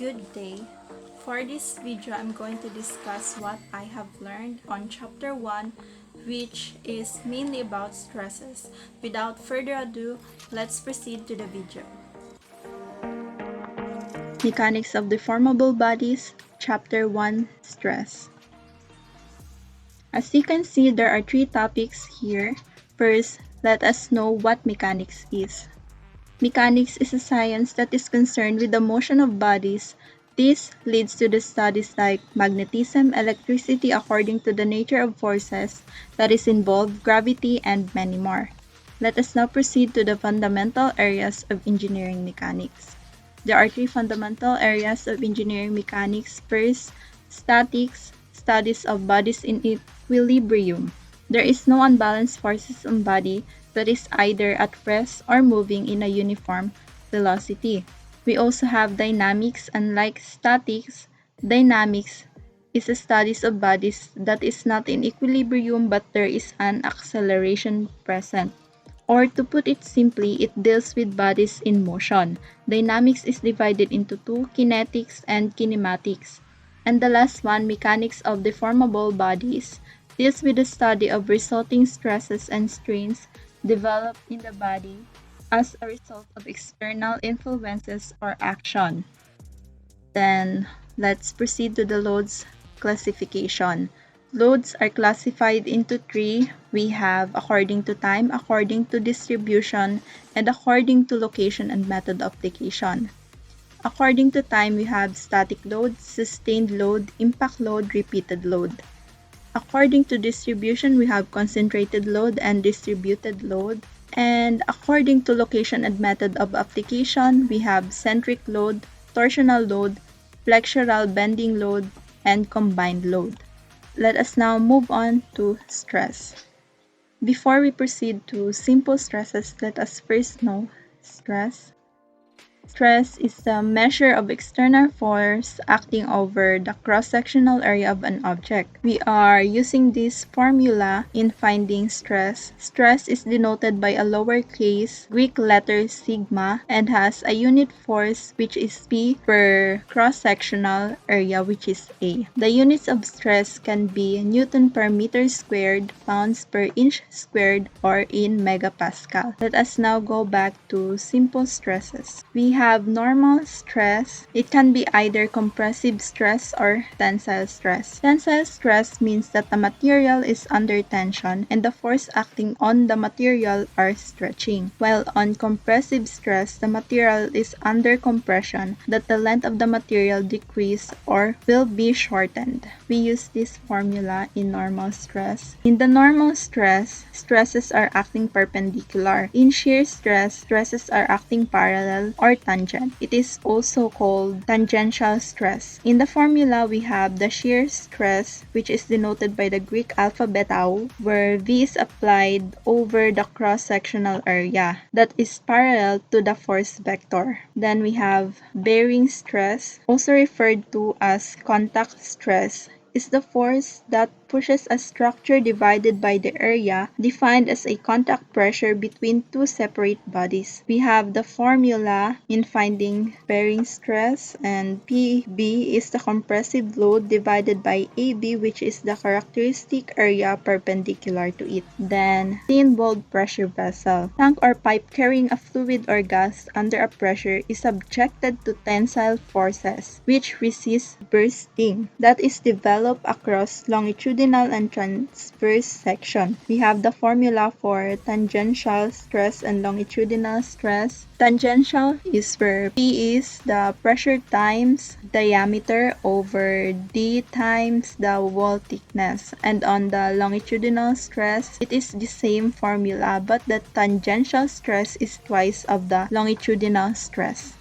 Good day. For this video, I'm going to discuss what I have learned on Chapter 1, which is mainly about stresses. Without further ado, let's proceed to the video. Mechanics of Deformable Bodies, Chapter 1, Stress. As you can see, there are three topics here. First, let us know what mechanics is. Mechanics is a science that is concerned with the motion of bodies. This leads to the studies like magnetism, electricity according to the nature of forces that is involved, gravity, and many more. Let us now proceed to the fundamental areas of engineering mechanics. There are three fundamental areas of engineering mechanics. First, statics, studies of bodies in equilibrium. There is no unbalanced forces on body that is either at rest or moving in a uniform velocity. We also have dynamics. Unlike statics, dynamics is a studies of bodies that is not in equilibrium but there is an acceleration present. Or to put it simply, it deals with bodies in motion. Dynamics is divided into two, kinetics and kinematics. And the last one, mechanics of deformable bodies, deals with the study of resulting stresses and strains developed in the body as a result of external influences or action. Then let's proceed to the loads classification. Loads are classified into three. We have according to time, according to distribution, and according to location and method of application. According to time, we have static load, sustained load, impact load, repeated load. According to distribution, we have concentrated load and distributed load. And according to location and method of application, we have centric load, torsional load, flexural bending load, and combined load. Let us now move on to stress. Before we proceed to simple stresses, let us first know stress. Stress is the measure of external force acting over the cross-sectional area of an object. We are using this formula in finding stress. Stress is denoted by a lowercase Greek letter sigma and has a unit force which is P per cross-sectional area which is A. The units of stress can be Newton per meter squared, pounds per inch squared, or in megapascal. Let us now go back to simple stresses. We have normal stress. It can be either compressive stress or tensile stress. Tensile stress means that the material is under tension and the force acting on the material are stretching. While on compressive stress, the material is under compression that the length of the material decrease or will be shortened. We use this formula in normal stress. In the normal stress, stresses are acting perpendicular. In shear stress, stresses are acting parallel or tangent. It is also called tangential stress. In the formula, we have the shear stress, which is denoted by the Greek alphabet tau, where V is applied over the cross-sectional area that is parallel to the force vector. Then we have bearing stress, also referred to as contact stress, is the force that pushes a structure divided by the area defined as a contact pressure between two separate bodies. We have the formula in finding bearing stress, and PB is the compressive load divided by AB, which is the characteristic area perpendicular to it. Then thin-walled pressure vessel. Tank or pipe carrying a fluid or gas under a pressure is subjected to tensile forces which resist bursting that is developed across longitudinal and transverse section. We have the formula for tangential stress and longitudinal stress. Tangential is where P is the pressure times diameter over D times the wall thickness. And on the longitudinal stress, it is the same formula but the tangential stress is twice of the longitudinal stress.